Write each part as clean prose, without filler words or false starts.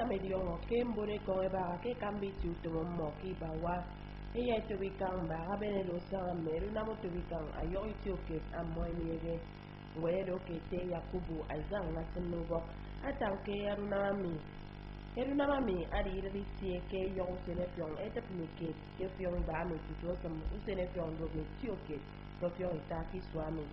Medio che mbone come ba che cambi tutto mo che ba wa e ya to bikan ba ga bene lo sa meru na mo to bikan ayo itio ke amoy niege ngwero ke te yakubu azan na sinobo atan ke yaruna mami ari ri tie ke yo sene pion eta pinike ke pion ba me tuto sam usene pion do me tio ke to pion ita ki swami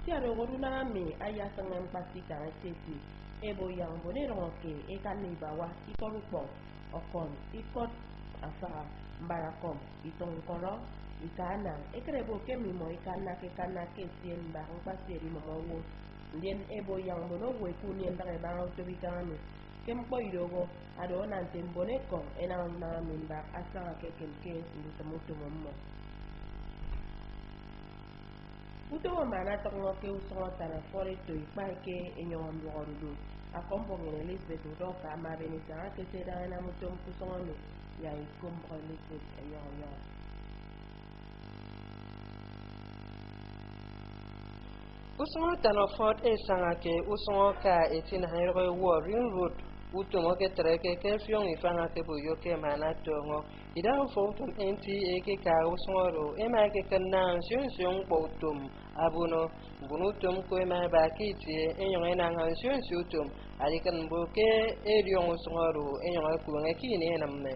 ti aro goruna mami aya sangan pasita teti ebo yang bonero ke e kan ni bawa ikon po okon ikot asa mbarakom itong koro ikana ekrebo ke mi mo ikana ke sien ba on paseri mo wo ndien ebo yang bono we kunien dare ba to bikani kempo idogo ado nan tembone ko ena na minda asa ke kelke ndu tamuto mo Uto mana tongo ke usongo tana fore to ipake enyo amdorudu. Akombo ngene Elizabeth udoka ama benisa ke seda na mutom kusongo ya ikombo Elizabeth enyo yo. Usongo tana fort esanga ke usongo ka etina hayro wo ring road utomo ke treke ke fiong ifanga ke buyo ke mana tongo ida fotum NTA ke ka usongo e ma ke kana shun botum abuno bunutum ko ma ba ki ti enyo na ngan shun ali kan boke erion usongo enyo ku nge ki ne namne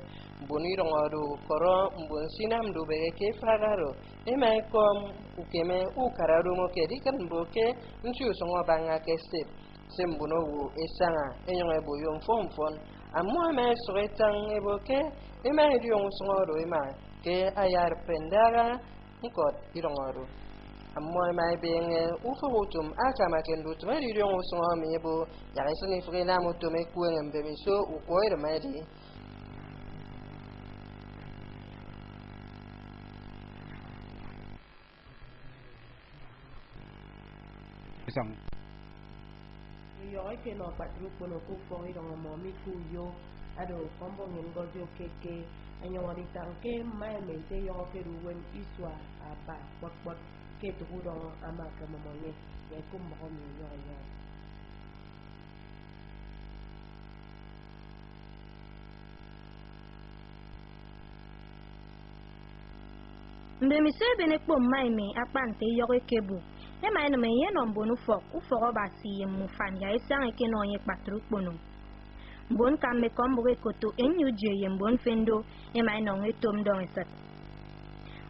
boniro ngoro koro mbon sinam do be ke fagaro e ma kom ukeme ukararo mo ke dikan boke nchu usongo banga ke step sembuno wu esanga enyo ebo yom fon ammo ma soretang eboke e ma erion usongo e ma ke ayar pendaga nkot irongoro ammo ma benge ufo wotum aka makendo tumari erion usongo mi ebo ya resoni frena moto me kuenge mbemi so ukoire madi Yo ke no patru kono ku fo iro mo mi ku yo ado kombo ngo jo keke anyo wari tanke mai me te yo ke ruwen iswa aba pot ke to ro ama ka mo ye ye ku mo mi yo yo Mbe mi se bene kpo mai me akpante yo kebu e mai no me ye no mbonu fo u fo ba si ye mu fan ya esan ke no ye patru kpono mbon kam me kombo ke koto enyu je ye mbon fendo e mai no ngetom don esat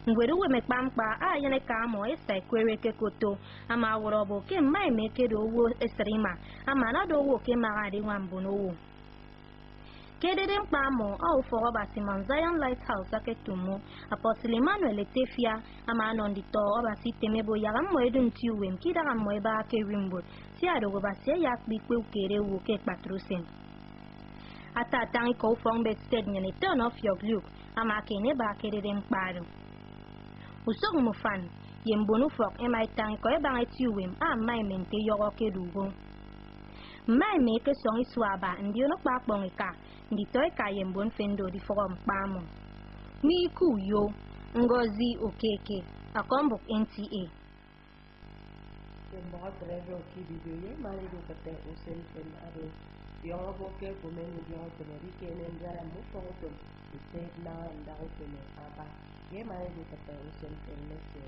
ngweru we me pampa a ye ne ka mo esa kwere ke koto ama woro bo ke mai me ke do wo esrima ama na do wo ke ma ga de wan bono wo Kededen pamo au for ba Simon Zion Lighthouse aketumo Apostle Emmanuel Etefia ama non di to oba sitemebo yaga mo edun tiwem kidara mo eba ke rimbo si ado ba se yak bi kwe ukere wo ke patrusen ata tangi ko fong be sted nyane turn off your glue ama ke ne ba kededen paro usog mo fan yembonu fok emai tangi ko eba tiwem a mai mente yogo ke dugo mai me ke songi swaba ndio no pa kpongika ndi toy kayem bon fendo di forum pamo mi ku yo ngozi okeke akombo NTA mo trevo ki bibiye mari do kate usen fen ado yo bo ke ko men yo to ri ke nen dara mo fo to se na nda ko ne aba ye mari do kate usen fen ne se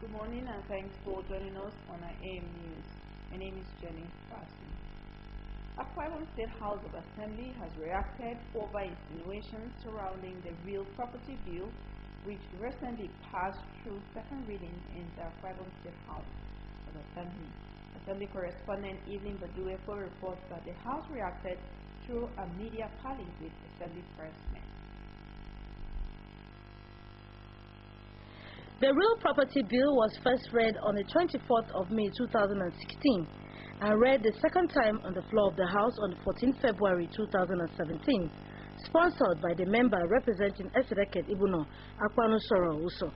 Good morning and thanks for joining us on our AM News. My name is Jenny Fasting. Akwa Ibom State House of Assembly has reacted over insinuations surrounding the real property bill, which recently passed through second reading in the Akwa Ibom State House of Assembly. Assembly correspondent Evelyn Badueko reports that the House reacted through a media palace with Assembly pressmen. The real property bill was first read on the 24th of May 2016 and read the second time on the floor of the House on the 14th February 2017, sponsored by the member representing Esedeket Ibuno, Akwanu Soro Uso.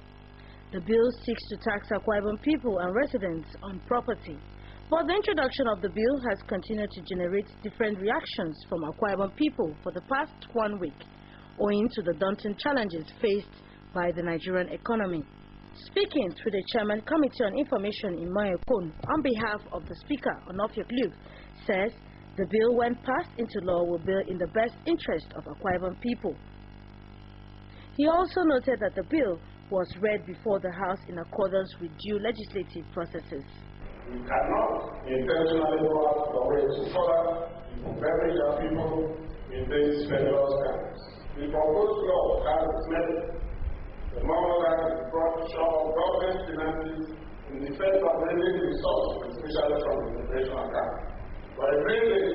The bill seeks to tax Akwa Ibom people and residents on property. But the introduction of the bill has continued to generate different reactions from Akwa Ibom people for the past 1 week, owing to the daunting challenges faced by the Nigerian economy. Speaking through the Chairman Committee on Information in Mayokon on behalf of the Speaker, Onofiok Luke, says the bill, when passed into law, will be in the best interest of Akwa Ibom people. He also noted that the bill was read before the House in accordance with due legislative processes. We cannot intentionally go out of the way to further encourage our people in this perilous times. The proposed law has its merit. The more that is brought short of government finances in defense of raising resources, especially from the immigration account. But in really,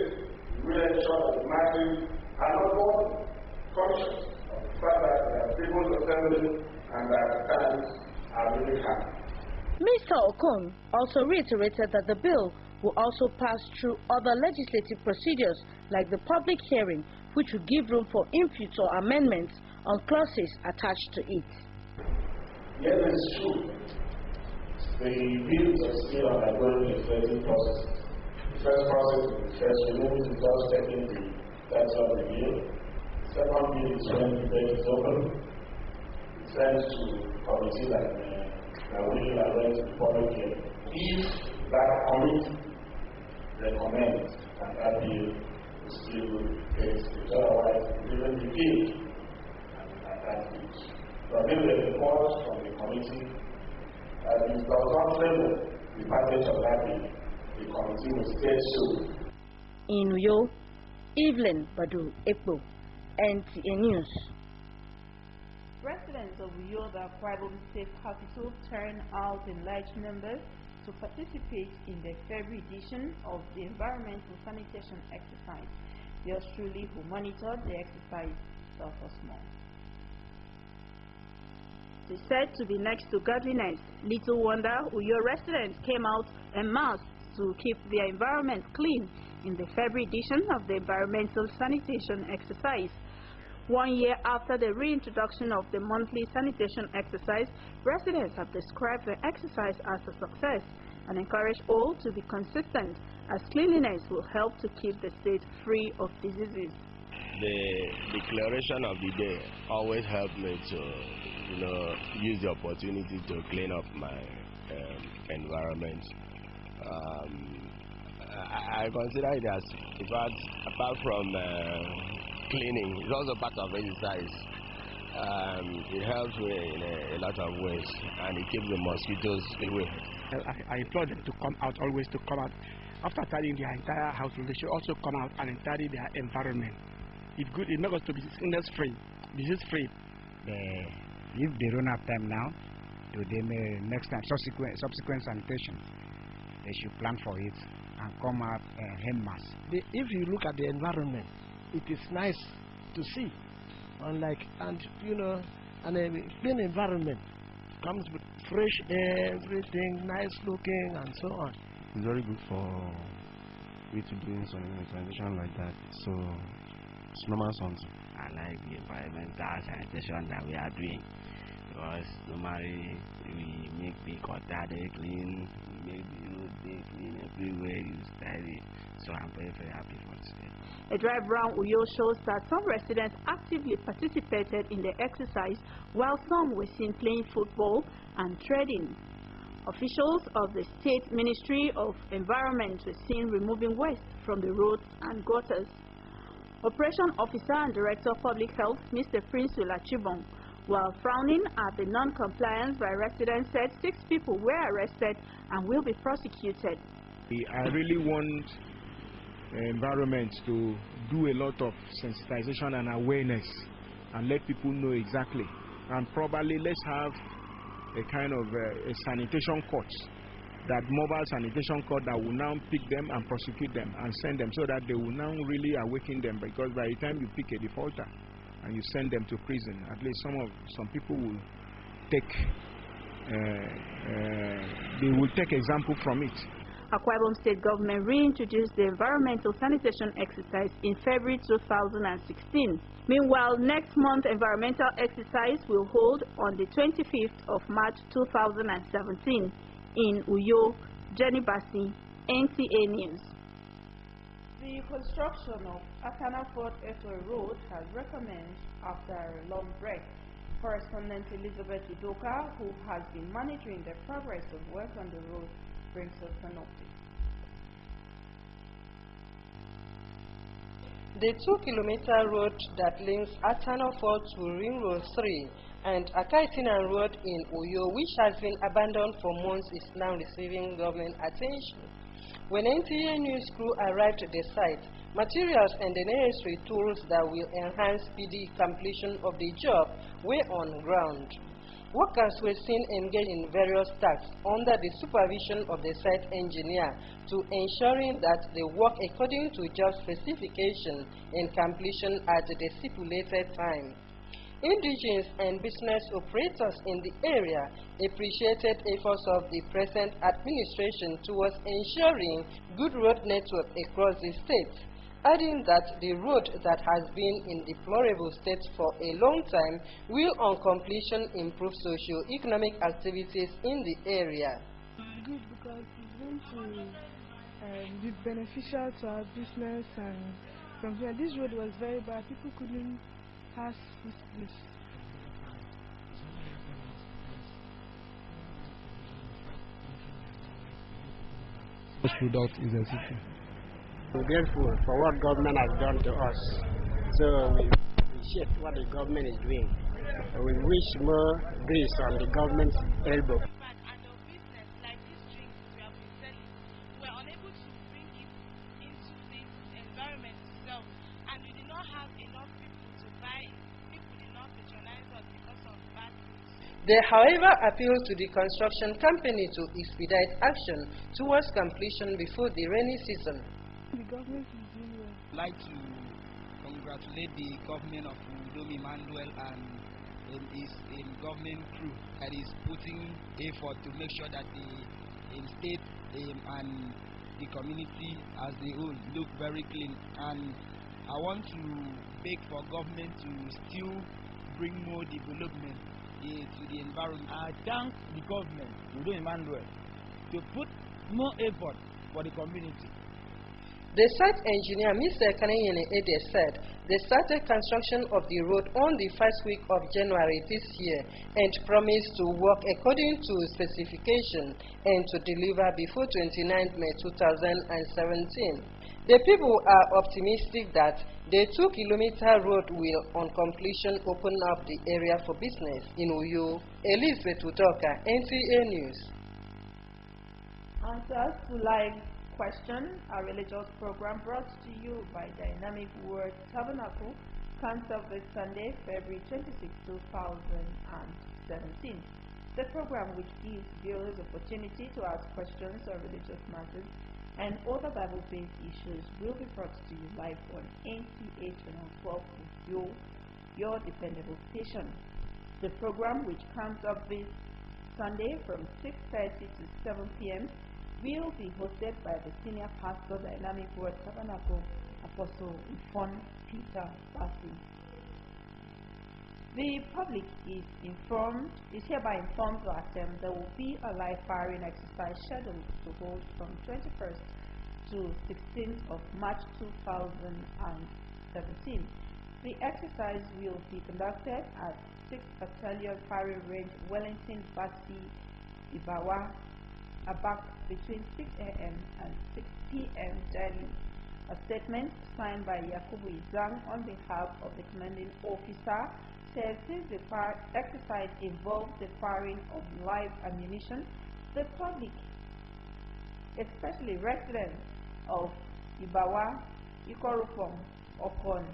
we ensure that the masses are not more conscious of the fact that they are people's assembly and that times are really hard. Mr. Okon also reiterated that the bill will also pass through other legislative procedures like the public hearing, which will give room for input or amendments on clauses attached to it. Yes, it's true. The bills are still undergoing the legislative process. The first process is the first reading, is just taking the title of the bill. The second bill is when the debate is open. It sends to committee like we are going to the public hearing. If that committee recommends that that bill is still good, otherwise even the bill at that stage. But if the report from the committee that it does not favor the passage of that bill, the committee will state so. In Uyo, Evelyn Badu Ekpo, NTA News. Residents of Uyo, the Akwa Ibom State capital, turned out in large numbers to participate in the February edition of the Environmental Sanitation Exercise. Yours truly, who monitored the exercise, suffers more. It is said to be next to godliness. Little wonder Uyo residents came out en masse to keep their environment clean in the February edition of the Environmental Sanitation Exercise. 1 year after the reintroduction of the monthly sanitation exercise, residents have described the exercise as a success and encourage all to be consistent, as cleanliness will help to keep the state free of diseases. The declaration of the day always helped me to, use the opportunity to clean up my environment. I consider it as, in fact, apart from cleaning, it's also part of exercise. It helps me in a lot of ways, and it keeps the mosquitoes away. I implore them to come out, always to come out. After tidying their entire household, they should also come out and tidy their environment. It's good, it makes us to be sickness-free, disease-free. If they don't have time now, to them next time, subsequent sanitation, they should plan for it and come out en masse. If you look at the environment, it is nice to see. Unlike, and a clean environment comes with fresh air, everything nice looking, and so on. It's very good for we to do sanitation like that. So it's normal something. I like the environmental sanitation that we are doing, because normally we make the gutter they clean, we make the road they clean, everywhere you study. So I'm very, very happy for today. A drive round Uyo shows that some residents actively participated in the exercise, while some were seen playing football and trading. Officials of the State Ministry of Environment were seen removing waste from the roads and gutters. Operation Officer and Director of Public Health, Mr. Prince Chibong, while frowning at the non-compliance by residents, said 6 people were arrested and will be prosecuted. I really want environment to do a lot of sensitization and awareness and let people know exactly. And probably let's have a kind of a sanitation court, that mobile sanitation court that will now pick them and prosecute them and send them, so that they will now really awaken them, because by the time you pick a defaulter and you send them to prison, at least some people will take they will take example from it. Akwa Ibom State government reintroduced the environmental sanitation exercise in February 2016. Meanwhile, next month environmental exercise will hold on the 25th of March 2017 in Uyo, Jenny Bassi, NTA News. The construction of Akana Fort Etoy Road has recommenced after a long break. Correspondent Elizabeth Udoka, who has been monitoring the progress of work on the road, brings us an update. The 2-kilometer road that links Atano Fort to Ring Road 3 and Akaitinan Road in Uyo, which has been abandoned for months, is now receiving government attention. When NTA News crew arrived at the site, materials and the necessary tools that will enhance speedy completion of the job were on ground. Workers were seen engaged in various tasks under the supervision of the site engineer to ensuring that they work according to job specification and completion at the stipulated time. Indigenous and business operators in the area appreciated efforts of the present administration towards ensuring good road network across the state, adding that the road that has been in deplorable state for a long time will on completion improve socio-economic activities in the area. Good, because it's going to be beneficial to our business, and from here this road was very bad. People couldn't pass this place. This product is a city. We're grateful for what government has done to us. So we appreciate what the government is doing. We wish more grace on the government's elbow. They, however, appealed to the construction company to expedite action towards completion before the rainy season. The government is doing well. I'd like to congratulate the government of Udomi Manuel and his government crew that is putting effort to make sure that the state and the community as a whole look very clean. And I want to beg for government to still bring more development to the environment. I thank the government, Udomi Manuel, to put more effort for the community. The site engineer, Mr. Kanayene Ede, said they started construction of the road on the first week of January this year and promised to work according to specification and to deliver before 29 May 2017. The people are optimistic that the 2-kilometer road will, on completion, open up the area for business in Uyo. Elizabeth Udoka, NTA News. Answers to live question, a religious program brought to you by Dynamic Word Tabernacle, comes up this Sunday, February 26, 2017. The program, which gives viewers opportunity to ask questions on religious matters and other Bible-based issues, will be brought to you live on NTA26th, your dependable station. The program, which comes up this Sunday from 6:30 to 7 p.m., will be hosted by the senior pastor, Dynamic Word Tabernacle, Apostle Ifon Peter Bassi. The public is hereby informed that there will be a live firing exercise scheduled to hold from 21st to 16th of March 2017. The exercise will be conducted at 6th Battalion Firing Range, Wellington, Bassi, Ibawa, Abak, between 6 a.m. and 6 p.m. daily. A statement signed by Yakubu Izang on behalf of the commanding officer says since the exercise involves the firing of live ammunition, the public, especially residents of Ibawa, Ikorufom, Okon,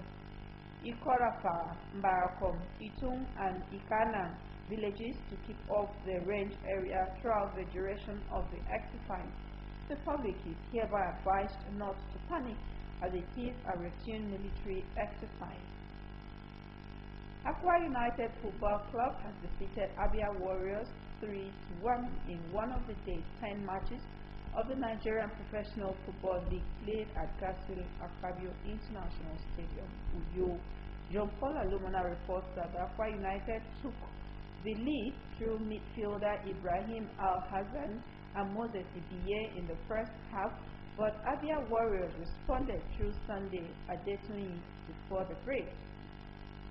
Ikorafa, Mbarakom, Itung, and Ikana villages to keep off the range area throughout the duration of the exercise. The public is hereby advised not to panic as it is a routine military exercise. Aqua United Football Club has defeated Abia Warriors 3-1 in one of the day's 10 matches of the Nigerian Professional Football League played at Gassil Akpabio International Stadium, Uyo. John Paul Alumina reports that Aqua United took the lead through midfielder Ibrahim Al-Hassan and Moses Ibiye in the first half, but Abia Warriors responded through Sunday Adetuni before the break.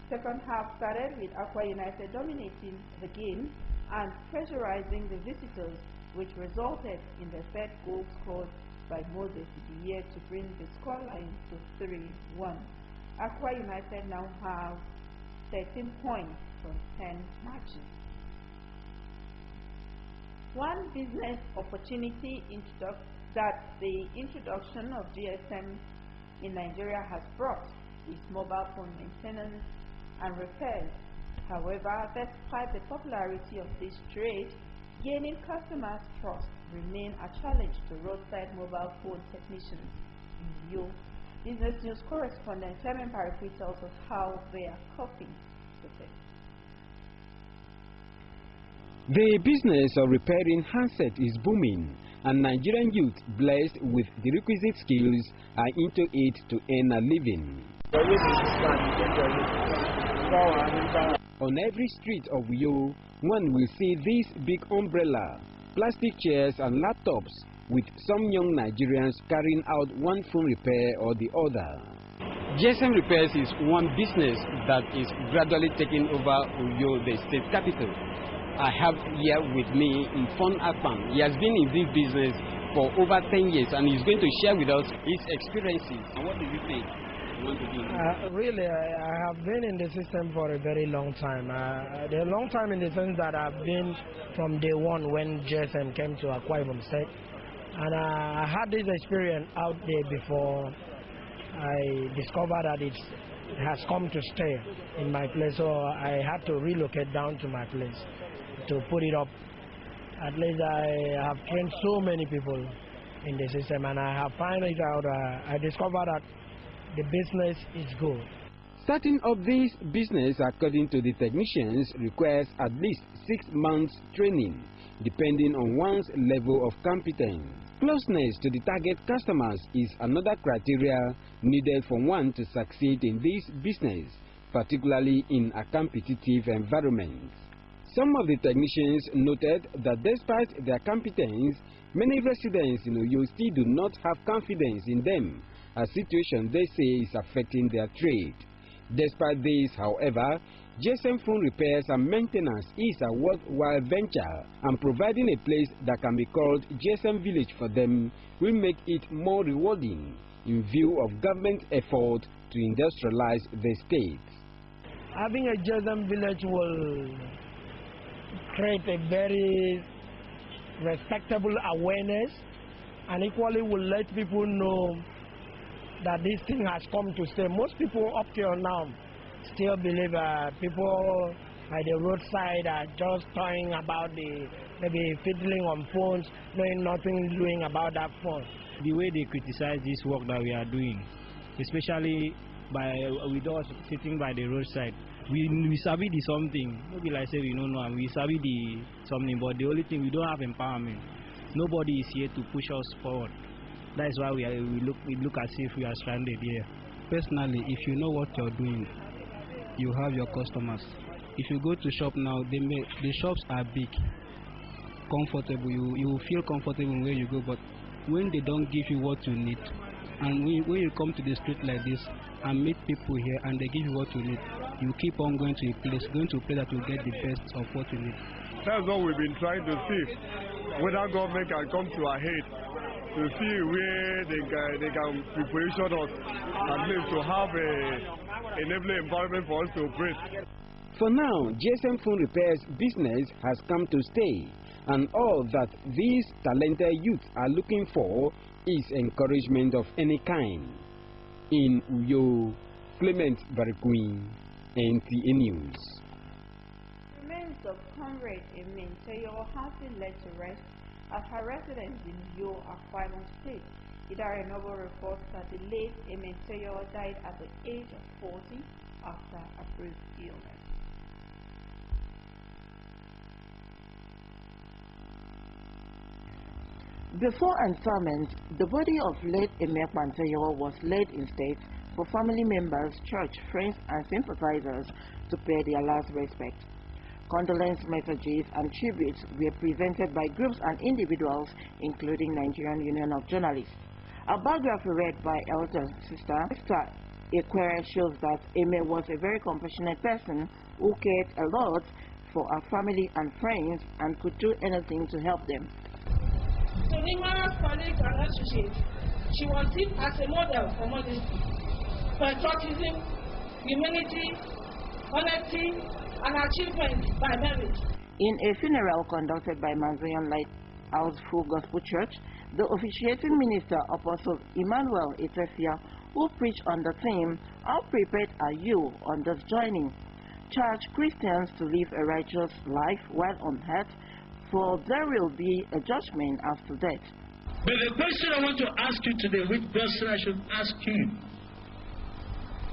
Second half started with Aqua United dominating the game and pressurizing the visitors, which resulted in the third goal scored by Moses Ibiye to bring the scoreline to 3-1. Aqua United now have 13 points from 10 matches. One business opportunity that the introduction of GSM in Nigeria has brought is mobile phone maintenance and repairs. However, despite the popularity of this trade, gaining customers' trust remains a challenge to roadside mobile phone technicians in Uyo. Business News correspondent Clement Parikwi tells us how they are coping with it. The business of repairing handsets is booming, and Nigerian youth blessed with the requisite skills are into it to earn a living. On every street of Uyo, one will see this big umbrella, plastic chairs and laptops, with some young Nigerians carrying out one phone repair or the other. GSM Repairs is one business that is gradually taking over Uyo, the state capital. I have here with me in Fon Akpan. He has been in this business for over 10 years and he's going to share with us his experiences. And what do you think you want to do? Really, I have been in the system for a very long time. A long time in the sense that I've been from day one when GSM came to Akwa Ibom State. And I had this experience out there before I discovered that it has come to stay in my place. So I had to relocate down to my place to put it up. At least I have trained so many people in the system, and I have found it out. I discovered that the business is good. Starting up this business, according to the technicians, requires at least 6 months training, depending on one's level of competence. Closeness to the target customers is another criteria needed for one to succeed in this business, particularly in a competitive environment. Some of the technicians noted that despite their competence, many residents in Uyo still do not have confidence in them, a situation they say is affecting their trade. Despite this, however, GSM phone repairs and maintenance is a worthwhile venture, and providing a place that can be called GSM village for them will make it more rewarding in view of government effort to industrialize the state. Having a GSM village will create a very respectable awareness, and equally will let people know that this thing has come to stay. Most people up till now still believe people at the roadside are just talking about maybe fiddling on phones, knowing nothing doing about that phone. The way they criticize this work that we are doing, especially with us sitting by the roadside, we sabi the something. Maybe like say we don't know, and we sabi the something, but the only thing we don't have empowerment. Nobody is here to push us forward. That is why we look as if we are stranded here. Personally, if you know what you're doing, you have your customers. If you go to shop now, the shops are big, comfortable. You feel comfortable where you go, but when they don't give you what you need, and when you come to the street like this and meet people here and they give you what you need, you keep on going to a place that will get the best of what you need. That's what we've been trying to see, whether government can come to our aid to see where they can position us, at least to have a enabling environment for us to operate. For now, GSM phone repairs business has come to stay, and all that these talented youth are looking for is encouragement of any kind. In Uyo, Clement Barquin, NTA News. The remains of Comrade Emin Teyoro has been laid to rest at her residence in Uyo, Akwa Ibom State. Idara Noble reports that the late Emin Teyoro died at the age of 40 after a brief illness. Before interment, the body of late Emir Panteyoro was laid in state for family members, church, friends and sympathizers to pay their last respect. Condolence messages and tributes were presented by groups and individuals, including Nigerian Union of Journalists. A biography read by elder sister Equere shows that Emir was a very compassionate person who cared a lot for her family and friends and could do anything to help them. To numerous colleagues and associates, she was seen as a model for modesty, patriotism, humanity, honesty, and achievement by merit. In a funeral conducted by Manzayan Lighthouse Full Gospel Church, the officiating minister, Apostle Emmanuel Etefia, who preached on the theme, "How prepared are you on this journey?" charged Christians to live a righteous life while on earth, for there will be a judgment after death. But the question I want to ask you today, which question I should ask you,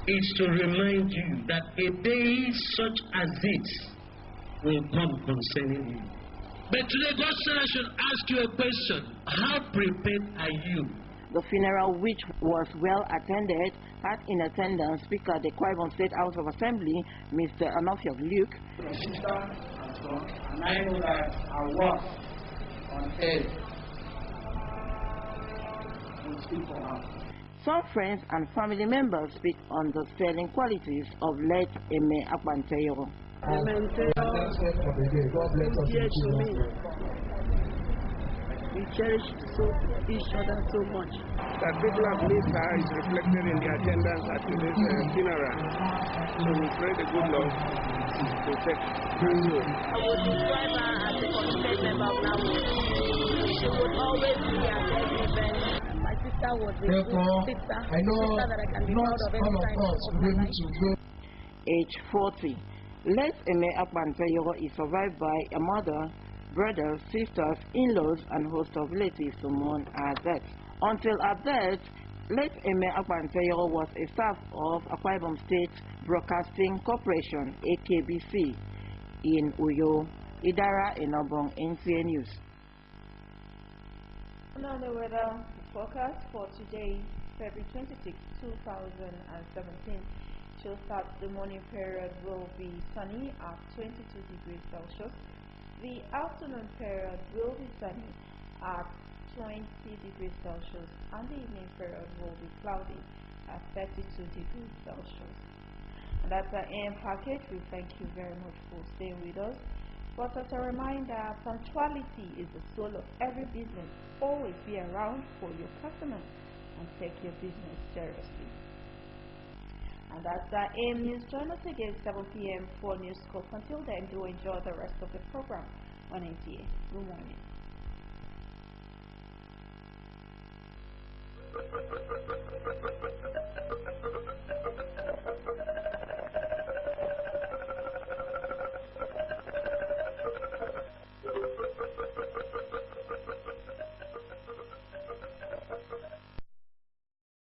is to remind you that a day such as this will come concerning you. But today, God said I should ask you a question. How prepared are you? The funeral, which was well attended, had in attendance Speaker of the Akwa Ibom State House of Assembly, Mr. Anofiok Luke. And I know that our work on earth will speak for us. Some friends and family members speak on the sterling qualities of late Emir Akpanteyoro. We cherish each other so much. That people have missed her is reflected in the attendance at today's funeral. So we pray the good Lord to take her soul. I would describe her as a committed member of Nawo. She would always be at every event. My sister was a good sister. I know sister that I can be proud of every time of my life. Age 40. Late Emir Akpanteyoro is survived by a mother, brothers, sisters, in-laws, and host of relatives to mourn her death. Until her death, late Emir Akpanteyoro was a staff of Akwa Ibom State Broadcasting Corporation, AKBC, in Uyo, Idara Enobong, NTA News. Now the weather forecast for today, February 26, 2017. Chill start. The morning period will be sunny at 22 degrees Celsius. The afternoon period will be sunny at 20 degrees Celsius, and the evening period will be cloudy at 32 degrees Celsius. And that's our AM package. We thank you very much for staying with us. But as a reminder, punctuality is the soul of every business. Always be around for your customers and take your business seriously. And that's our AM News. Join us again 7 p.m. for News Scope. Until then, do enjoy the rest of the program on NTA. Good morning.